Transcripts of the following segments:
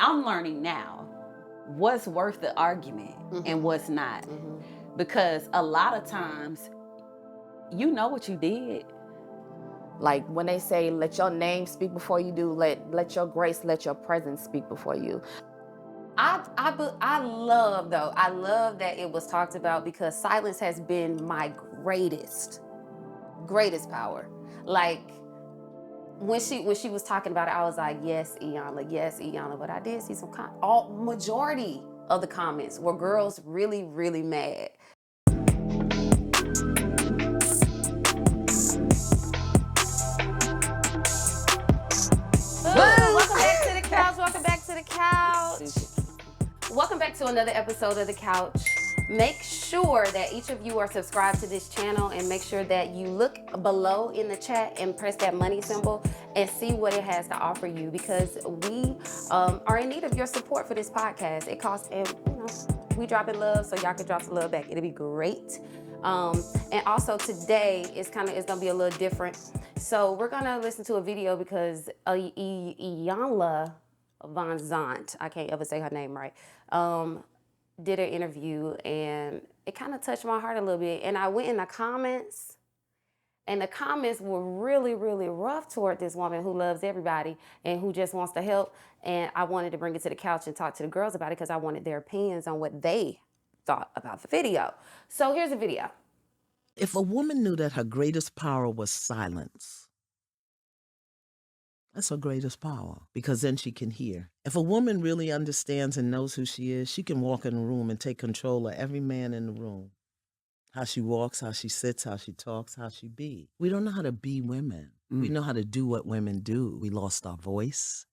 I'm learning now what's worth the argument and what's not. Because a lot of times, you know what you did. Like when they say, let your name speak before you do, let your grace, let your presence speak before you. I love that it was talked about, because silence has been my greatest power. Like when she was talking about it, I was like, yes, Iyanla. But I did see some majority of the comments were girls really, really mad. Welcome back to the couch. Welcome back to the couch. Welcome back to another episode of The Couch. Make sure that each of you are subscribed to this channel, and make sure that you look below in the chat and press that money symbol and see what it has to offer you, because we are in need of your support for this podcast. It costs, and we drop it love, so y'all can drop some love back. It'll be great. And also today it's gonna be a little different. So we're gonna listen to a video because Iyanla Van Zant, I can't ever say her name right, did an interview, and it kind of touched my heart a little bit. And I went in the comments, and the comments were really, really rough toward this woman who loves everybody and who just wants to help. And I wanted to bring it to the couch and talk to the girls about it, because I wanted their opinions on what they thought about the video. So here's the video. If a woman knew that her greatest power was silence, that's her greatest power, because then she can hear. If a woman really understands and knows who she is, she can walk in a room and take control of every man in the room. How she walks, how she sits, how she talks, how she be. We don't know how to be women. We know how to do what women do. We lost our voice.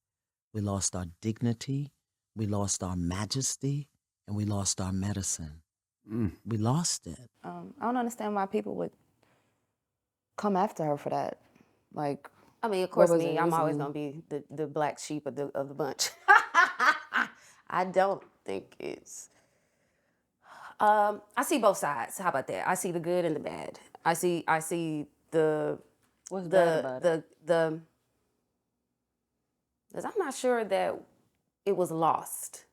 We lost our dignity. We lost our majesty. And we lost our medicine. We lost it. I don't understand why people would come after her for that. Like, I mean, of course, I'm always gonna be the black sheep of the bunch. I don't think it's. I see both sides. How about that? I see the good and the bad. I see the. What's bad about it? Because I'm not sure that it was lost.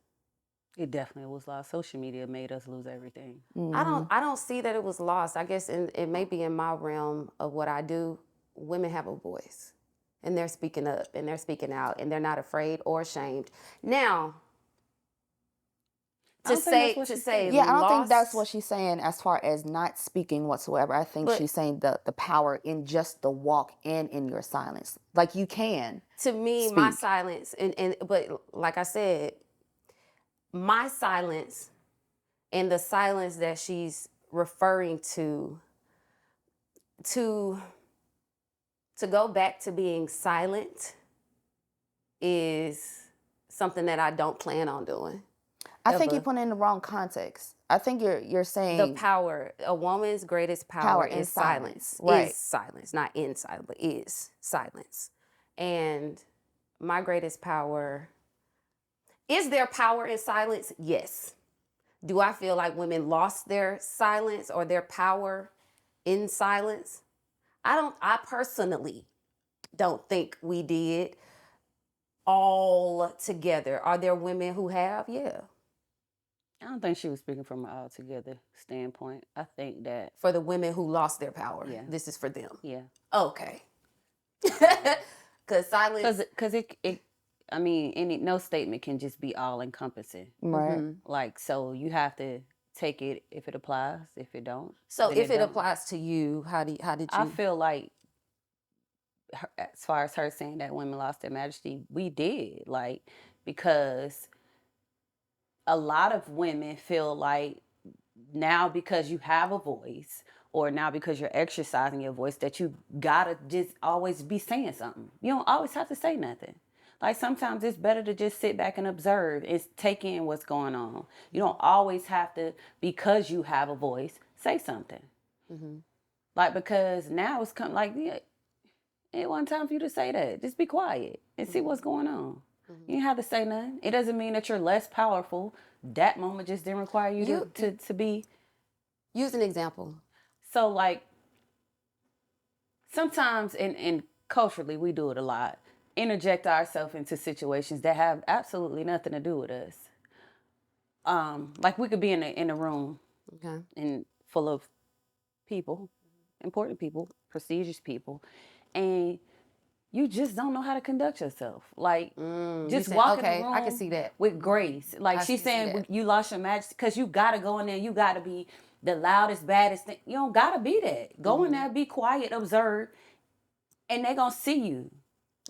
It definitely was lost. Social media made us lose everything. I don't see that it was lost. I guess it may be in my realm of what I do. Women have a voice, and they're speaking up, and they're speaking out, and they're not afraid or ashamed. Now, yeah, I don't think that's what she's saying as far as not speaking whatsoever. I think she's saying the power in just the walk and in your silence. Like, you can. To me, speak. my silence, but like I said, my silence and the silence that she's referring to go back to being silent is something that I don't plan on doing. I think you put it in the wrong context. I think you're saying the power. A woman's greatest power is silence. Right. Is silence, not in silence, but is silence. And my greatest power. Is there power in silence? Yes. Do I feel like women lost their silence or their power in silence? I personally don't think we did all together. Are there women who have? Yeah. I don't think she was speaking from an altogether standpoint. I think that For the women who lost their power, Yeah. this is for them. Yeah. Okay. Because silence. Because no statement can just be all encompassing. right. Like, so you have to take it if it applies. If it don't, So then if it don't. applies to you, how did you? I feel like, as far as her saying that women lost their majesty, we did. Like, because a lot of women feel like now because you have a voice, or now because you're exercising your voice, that you gotta just always be saying something. You don't always have to say nothing. Like, sometimes it's better to just sit back and observe and take in what's going on. You don't always have to, because you have a voice, say something. Like, because now it's it wasn't time for you to say that. Just be quiet and see what's going on. You don't have to say nothing. It doesn't mean that you're less powerful. That moment just didn't require you to be. Use an example. So, like, sometimes, and culturally, we do it a lot. interject ourselves into situations that have absolutely nothing to do with us. Like we could be in a room and full of people, important people, prestigious people, and you just don't know how to conduct yourself. Like, just walk in the room I can see that. with grace. Like she's saying, you lost your majesty because you got to go in there. You got to be the loudest, baddest thing. You don't got to be that. Go in there, be quiet, observe, and they going to see you.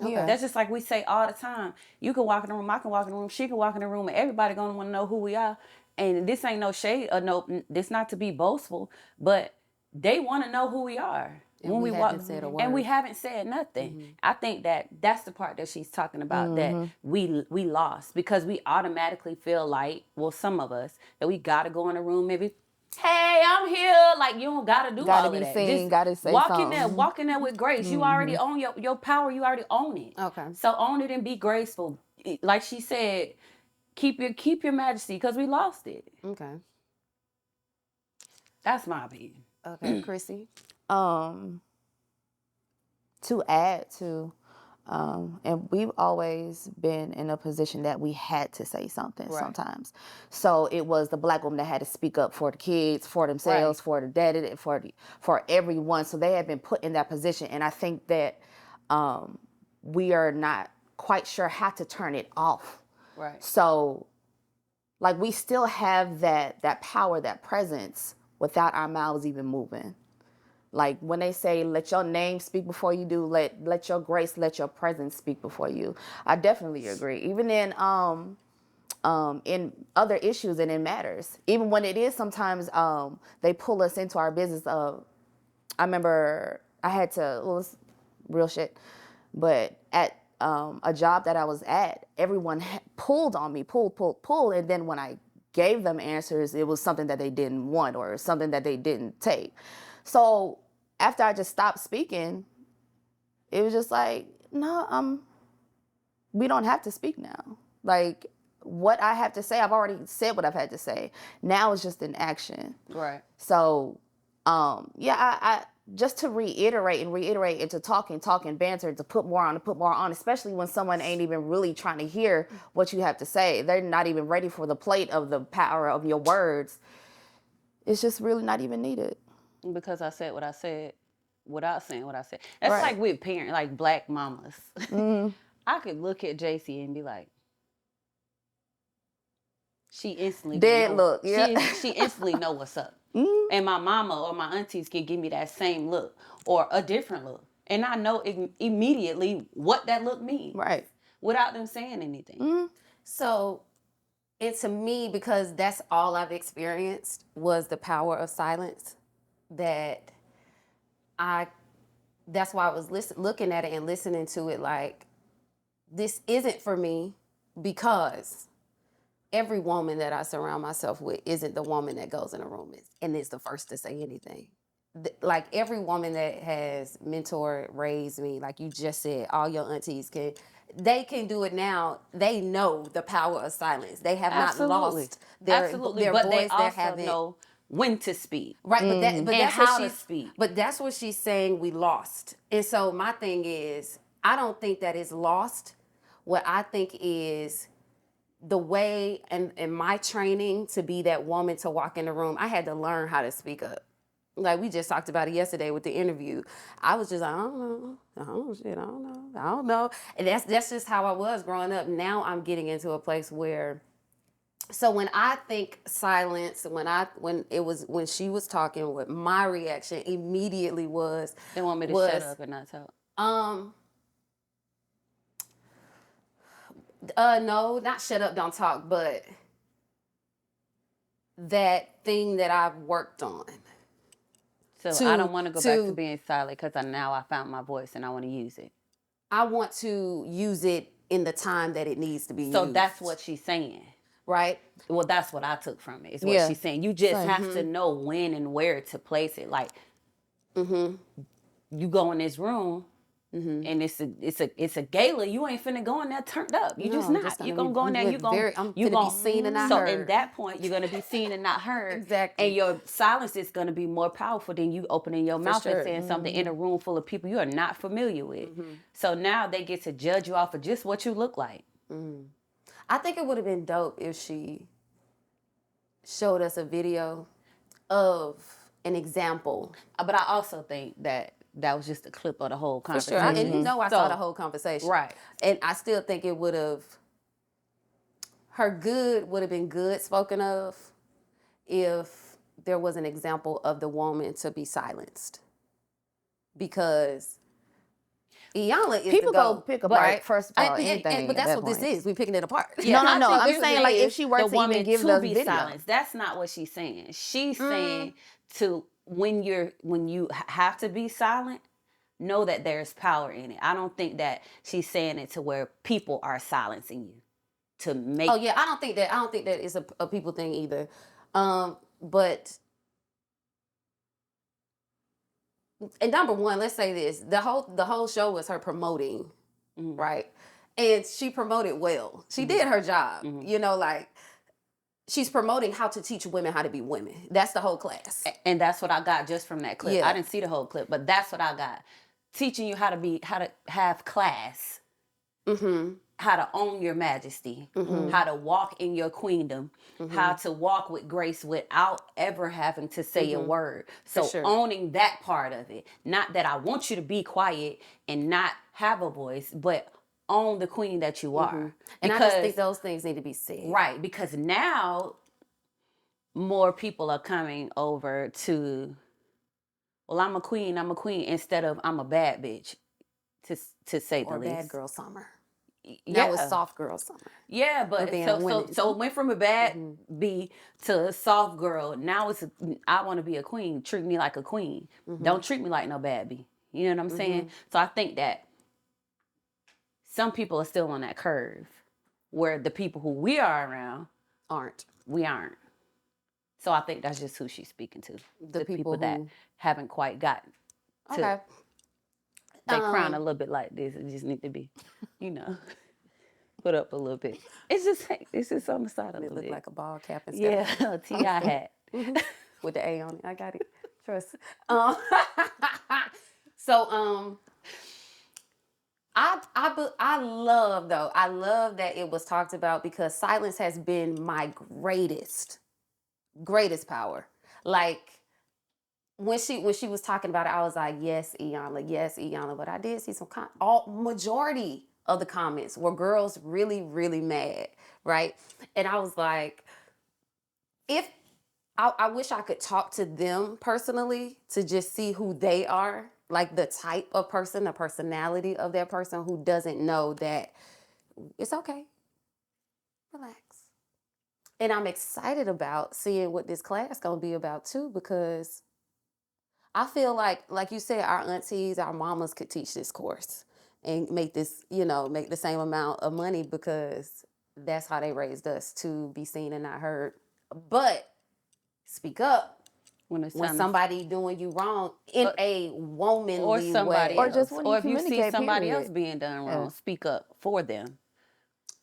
Okay. That's just like we say all the time. You can walk in the room, I can walk in the room, she can walk in the room, and everybody going to want to know who we are. And this ain't no shade or no, this not to be boastful, but they want to know who we are. And when we walk, haven't said a word. and we haven't said nothing. I think that's the part that she's talking about, that we lost, because we automatically feel like, well, some of us, that we gotta go in a room, maybe, hey, I'm here. Like, you don't gotta do all of that. Seen, just gotta say walk something. in there with grace. You already own your power. You already own it. Okay. So own it and be graceful. Like she said, keep your majesty, because we lost it. Okay. That's my opinion. Okay, Chrissy. To add to, and we've always been in a position that we had to say something sometimes. So it was the Black woman that had to speak up for the kids, for themselves, for the daddy, for everyone. So they had been put in that position, and I think that we are not quite sure how to turn it off. Right. So, like, we still have that power, that presence, without our mouths even moving. Like when they say, let your name speak before you do, let your grace, let your presence speak before you. I definitely agree. Even in other issues and in matters, even when it is sometimes they pull us into our business. I remember I had to, well, it's real shit, but at a job that I was at, everyone pulled on me, pulled. And then when I gave them answers, it was something that they didn't want or something that they didn't take. So after I just stopped speaking, it was just like, no, we don't have to speak now. Like, what I have to say, I've already said what I've had to say. Now it's just an action. Right. So, I just to reiterate and to talk and banter, to put more on, especially when someone ain't even really trying to hear what you have to say. They're not even ready for the plate of the power of your words. It's just really not even needed. Because I said what I said without saying what I said. That's like with parents, like Black mamas. I could look at JC and be like, she instantly dead look. Yeah. She instantly know what's up. And my mama or my aunties can give me that same look or a different look, and I know immediately what that look means. Right. Without them saying anything. So, and to me, because that's all I've experienced was the power of silence. That's why I was looking at it and listening to it like, this isn't for me, because every woman that I surround myself with isn't the woman that goes in a room and is the first to say anything. Like every woman that has mentored, raised me, like you just said, all your aunties they can do it now. They know the power of silence. They have not lost their but voice. They also know when to speak. Right, but that's how what to speak. But that's what she's saying, we lost. And so my thing is, I don't think that is lost. What I think is the way and my training to be that woman to walk in the room, I had to learn how to speak up. Like we just talked about it yesterday with the interview. I was just like, I don't know. And that's just how I was growing up. Now I'm getting into a place where, so when I think silence, when she was talking, what my reaction immediately was, They want me to shut up and not talk. No, not shut up, don't talk, but that thing that I've worked on. So I don't want to go back to being silent, because now I found my voice and I want to use it. I want to use it in the time that it needs to be used. So that's what she's saying. Right? Well, that's what I took from it. Is what she's saying. You just have to know when and where to place it. Like, you go in this room, And it's a gala. You ain't finna go in there turned up. You just not. You gonna go in there. I'm You gonna be seen and not so heard. at that point, you're gonna be seen and not heard. Exactly. And your silence is gonna be more powerful than you opening your mouth sure. and saying something in a room full of people you are not familiar with. So now they get to judge you off of just what you look like. I think it would have been dope if she showed us a video of an example. But I also think that was just a clip of the whole For conversation. sure. And you know I saw the whole conversation. Right. And I still think it would have, her good would have been good spoken of if there was an example of the woman to be silenced. Because Iyanla is People the go GOAT, pick apart, first of all, anything but that's at that what this point. is. We picking it apart. No, I think I'm this saying like is if she were the to woman even give to the be video. silenced. That's not what she's saying. She's saying to when you have to be silent, know that there's power in it. I don't think that she's saying it to where people are silencing you to make. Oh yeah, I don't think that is a people thing either. But and number one, let's say this: the whole show was her promoting, right? And she promoted well. She did her job. You know, like she's promoting how to teach women how to be women. That's the whole class. And that's what I got just from that clip. Yeah. I didn't see the whole clip, but that's what I got. Teaching you how to have class, how to own your majesty, how to walk in your queendom, how to walk with grace without ever having to say a word. So sure. owning that part of it. Not that I want you to be quiet and not have a voice, but own the queen that you are. And I just think those things need to be said. Right, because now more people are coming over to, well, I'm a queen, instead of I'm a bad bitch, to say the Or least. bad girl summer. Yeah. That was soft girl summer. Yeah, but being so it went from a bad B to a soft girl. Now it's I want to be a queen. Treat me like a queen. Don't treat me like no bad B. You know what I'm saying? So I think that some people are still on that curve where the people who we are around we aren't. So I think that's just who she's speaking to. The people that who haven't quite gotten to. Okay. They crown a little bit like this. It just need to be, put up a little bit. It's just on the side of It the looked lid. like a ball cap and stuff. Yeah, a T.I. hat. With the A on it. I got it. Trust. So I love that it was talked about because silence has been my greatest power. Like when she was talking about it, I was like, yes, Iyanla. But I did see some majority of the comments were girls really, really mad, right? And I was like, I wish I could talk to them personally to just see who they are, like the type of person, the personality of that person who doesn't know that it's okay. Relax. And I'm excited about seeing what this class gonna be about too, because I feel like you said, our aunties, our mamas could teach this course and make this, make the same amount of money because that's how they raised us, to be seen and not heard. But speak up when somebody doing you wrong in a womanly way. Or just when you if you see communicate, somebody period. else being done wrong, speak up for them.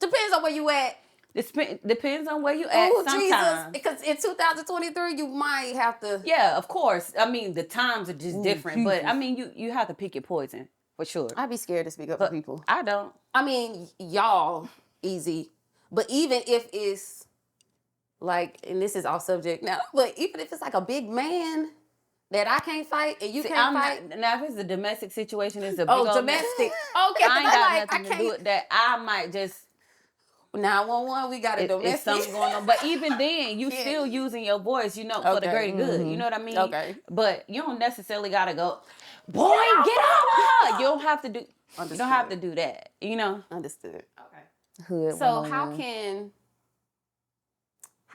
Depends on where you at. It depends on where you at. Oh, sometimes. Jesus. Because in 2023, you might have to. Yeah, of course. I mean, the times are just different. Jesus. But, I mean, you have to pick your poison, for sure. I'd be scared to speak up for people. I don't. I mean, y'all, easy. But even if it's like, and this is off subject now, but even if it's like a big man that I can't fight and you can't fight. Now, if it's a domestic situation, it's a big old domestic. Okay, I ain't got nothing to do with that. I might just 911, we got a domestic. If something's going on. But even then, you still using your voice, for the greater good. You know what I mean? Okay. But you don't necessarily got to go, boy, get out of her. You don't have to do. Understood. You don't have to do that. Understood. Okay. Hood so 101.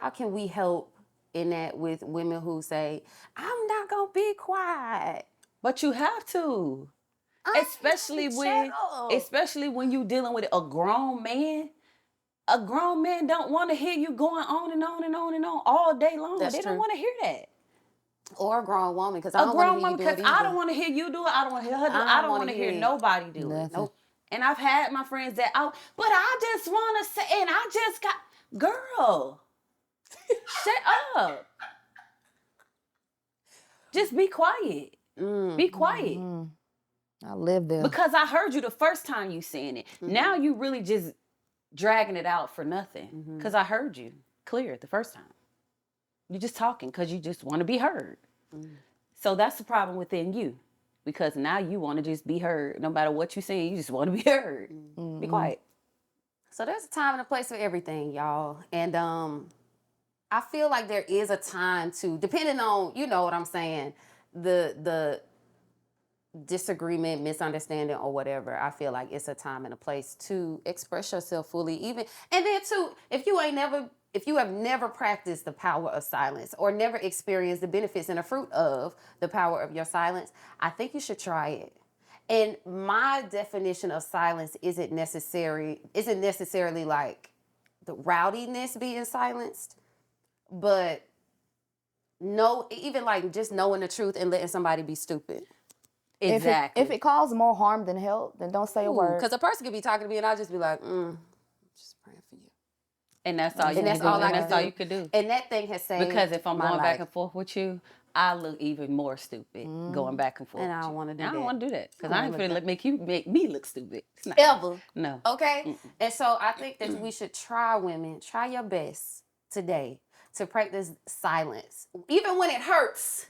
how can we help in that with women who say, I'm not gonna be quiet? But you have to. Especially when you dealing with a grown man. A grown man don't want to hear you going on and on and on and on all day long. They don't want to hear that. Or a grown woman, because I A don't want to grown hear you woman, do it because I don't either. want to hear you do it. I don't want to hear her do it. I I don't don't wanna want to hear hear it. nobody do it. Nothing. Nope. And I've had my friends that, oh, but I just want to say, and I just got, girl, shut up. Just be quiet. Be quiet. I live there. Because I heard you the first time you saying it. Now you really just dragging it out for nothing. Because I heard you clear the first time. You're just talking because you just want to be heard. So that's the problem within you. Because now you want to just be heard. No matter what you're saying, you just want to be heard. Be quiet. So there's a time and a place for everything, y'all. And I feel like there is a time to, depending on, you know what I'm saying, the disagreement, misunderstanding, or whatever. I feel like it's a time and a place to express yourself fully, even. And then too, if you have never practiced the power of silence or never experienced the benefits and the fruit of the power of your silence, I think you should try it. And my definition of silence isn't necessarily like the rowdiness being silenced, but even like just knowing the truth and letting somebody be stupid. Exactly. If it causes more harm than help, then don't say a word. Because a person could be talking to me and I'll just be like, just praying for you. And that's all you And can that's do. all I And can that's all do. you could do. And that thing has saved Because if I'm my going life. back and forth with you, I look even more stupid going back and forth. And I with don't you. wanna do I don't that. want to do that. Because I I don't ain't wanna finna make me look stupid. It's not. Ever. No. Okay? And so I think that we should try your best today to practice silence. Even when it hurts.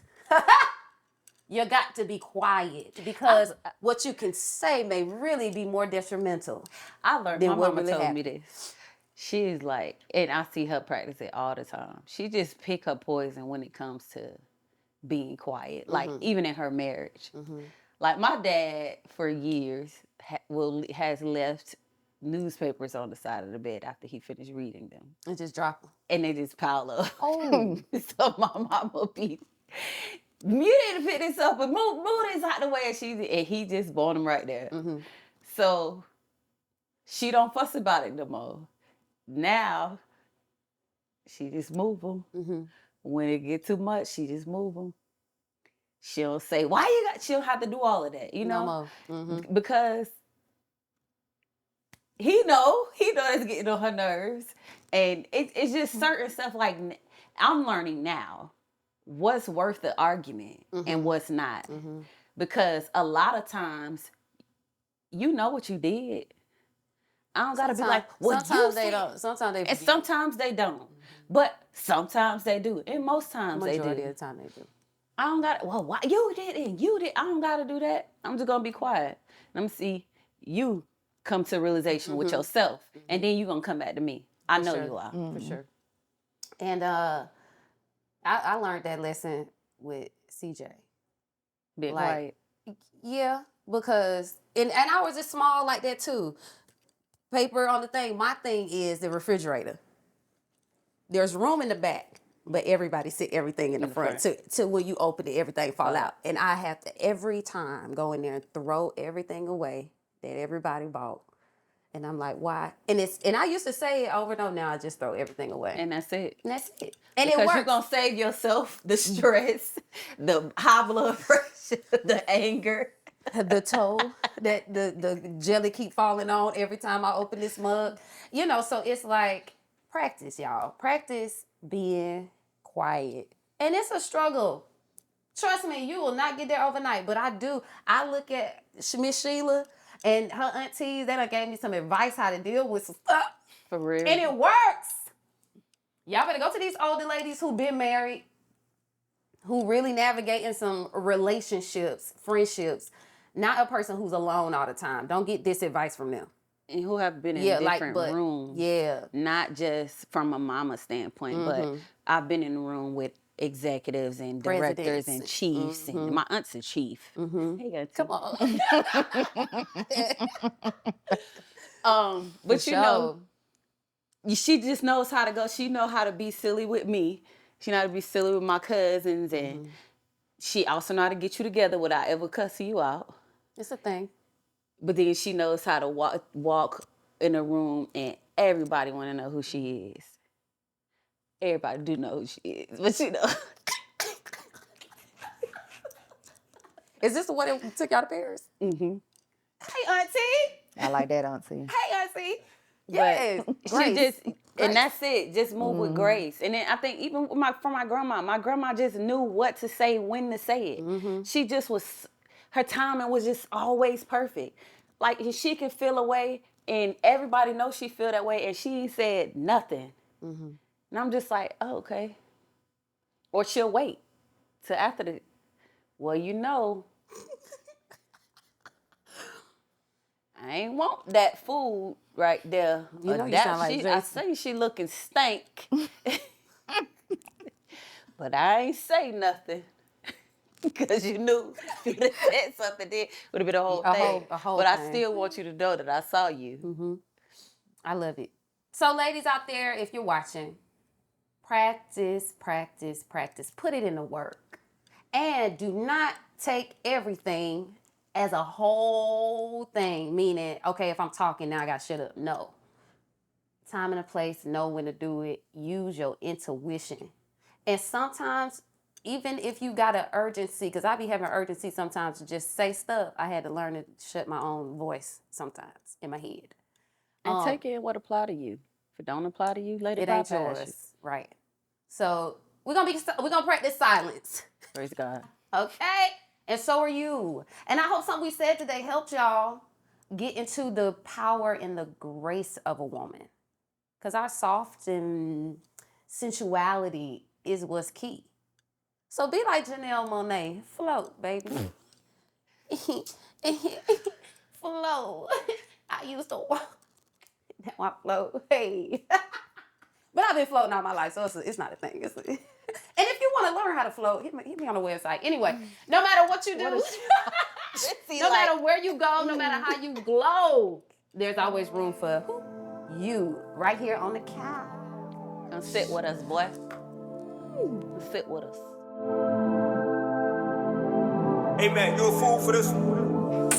You got to be quiet because what you can say may really be more detrimental. I learned, Then my what mama really told me happened? this. She's like, and I see her practice it all the time. She just pick her poison when it comes to being quiet, like even in her marriage. Like my dad, for years, has left newspapers on the side of the bed after he finished reading them, And just drop them. and they just pile up. Oh. So my mama be, you need to pick this up and move this out the way, and he just bought them right there. So she don't fuss about it no more. Now she just move them. When it get too much, she just move them. She don't say, why you got, she don't have to do all of that, you know? No more. Because he know it's getting on her nerves. And it's just certain stuff like, I'm learning now what's worth the argument and what's not. Because a lot of times, you know what you did. I don't gotta be like, well, sometimes you they said. don't. Sometimes they And sometimes they don't. But sometimes they do. And most times they majority do. of the time they do. I don't got, well, why you did and you did. I don't got to do that. I'm just going to be quiet. Let me see you come to a realization with yourself. And then you're going to come back to me. I know sure. you are. For sure. And I learned that lesson with CJ. Be Like, quiet. Yeah, because and I was just small like that too. Paper on the thing. My thing is the refrigerator. There's room in the back, but everybody sit everything in the front. To when you open it, everything fall out. And I have to every time go in there and throw everything away that everybody bought. And I'm like, why? And I used to say it over and over. Now I just throw everything away. And that's it. And that's it. And Because it works. you're going to save yourself the stress, the high blood pressure, the anger. The toe that the jelly keep falling on every time I open this mug. You know, so it's like practice, y'all. Practice being quiet. And it's a struggle. Trust me, you will not get there overnight. But I do. I look at Miss Sheila and her aunties. They done gave me some advice how to deal with some stuff. For real. And it works. Y'all better go to these older ladies who been married, who really navigating some relationships, friendships. Not a person who's alone all the time. Don't get this advice from them. And who have been in different rooms. Yeah. Not just from a mama standpoint, but I've been in the room with executives and directors and chiefs. And my aunt's a chief. Hey, Come on. But you know, she just knows how to go. She know how to be silly with me. She know how to be silly with my cousins. And she also know how to get you together without ever cussing you out. It's a thing. But then she knows how to walk in a room and everybody want to know who she is. Everybody do know who she is. But you know. Is this the one that took y'all to Paris? Mm-hmm. Hey, auntie. I like that, auntie. Hey, auntie. But Yes. she Grace. just, Grace. and that's it. Just move with grace. And then I think even with my grandma just knew what to say, when to say it. She just was, her timing was just always perfect. Like she can feel a way, and everybody knows she feel that way, and she said nothing. And I'm just like, oh, okay. Or she'll wait till after the, well, you know, I ain't want that food right there. You know you sound like I Jason. say she looking stank. But I ain't say nothing. Because you knew if you'd have said something, then would have been a whole thing. a whole but I thing. still want you to know that I saw you. I love it. So, ladies out there, if you're watching, practice, practice, practice. Put it in the work. And do not take everything as a whole thing, meaning, okay, if I'm talking now, I got to shut up. No. Time and a place, know when to do it. Use your intuition. And sometimes, even if you got an urgency, because I be having urgency sometimes to just say stuff, I had to learn to shut my own voice sometimes in my head. And take in what apply to you. If it don't apply to you, let it It ain't bypass yours, you. right? So we're gonna practice silence, Praise God. okay? And so are you. And I hope something we said today helped y'all get into the power and the grace of a woman, because our soft and sensuality is what's key. So be like Janelle Monáe, float, baby. Float. I used to walk. Now I float. Hey. But I've been floating all my life, so it's not a thing. And if you want to learn how to float, hit me on the website. Anyway, no matter what you do, no matter where you go, no matter how you glow, there's always room for you right here on the couch. Come sit with us, boy. Come sit with us. Hey man, you a fool for this one?